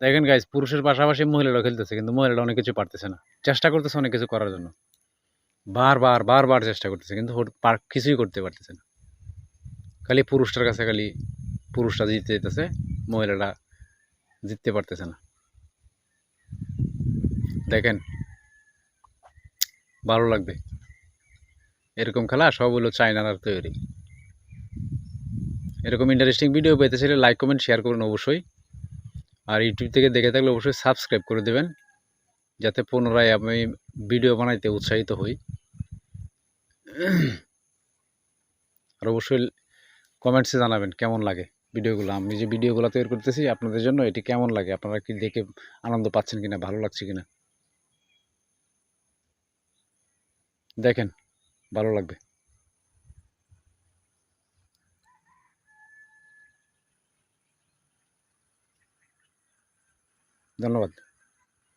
দেখেন গাইস, পুরুষের পাশাপাশি মহিলারাও খেলতেছে, কিন্তু মহিলারা অনেক কিছু পারতেছে না। চেষ্টা করতেছে অনেক কিছু করার জন্য, বারবার বারবার চেষ্টা করতেছে, কিন্তু কিছুই করতে পারতেছে না। খালি পুরুষটার কাছে খালি পুরুষরা জিততে যেতেছে, মহিলারা জিততে পারতেছে না। দেখেন, ভালো লাগবে। এরকম খেলা সব হলো চায়নার তৈরি। এরকম ইন্টারেস্টিং ভিডিও পেতে চাইলে লাইক কমেন্ট শেয়ার করুন অবশ্যই। আর ইউটিউব থেকে দেখে থাকলে অবশ্যই সাবস্ক্রাইব করে দেবেন, যাতে পুনরায় আমি ভিডিও বানাইতে উৎসাহিত হই। আর অবশ্যই কমেন্টসে জানাবেন কেমন লাগে ভিডিওগুলো। আমি যে ভিডিওগুলো তৈরি করতেছি আপনাদের জন্য, এটি কেমন লাগে, আপনারা কি দেখে আনন্দ পাচ্ছেন কিনা, ভালো লাগছে কিনা। দেখেন, ভালো লাগবে। ধন্যবাদ।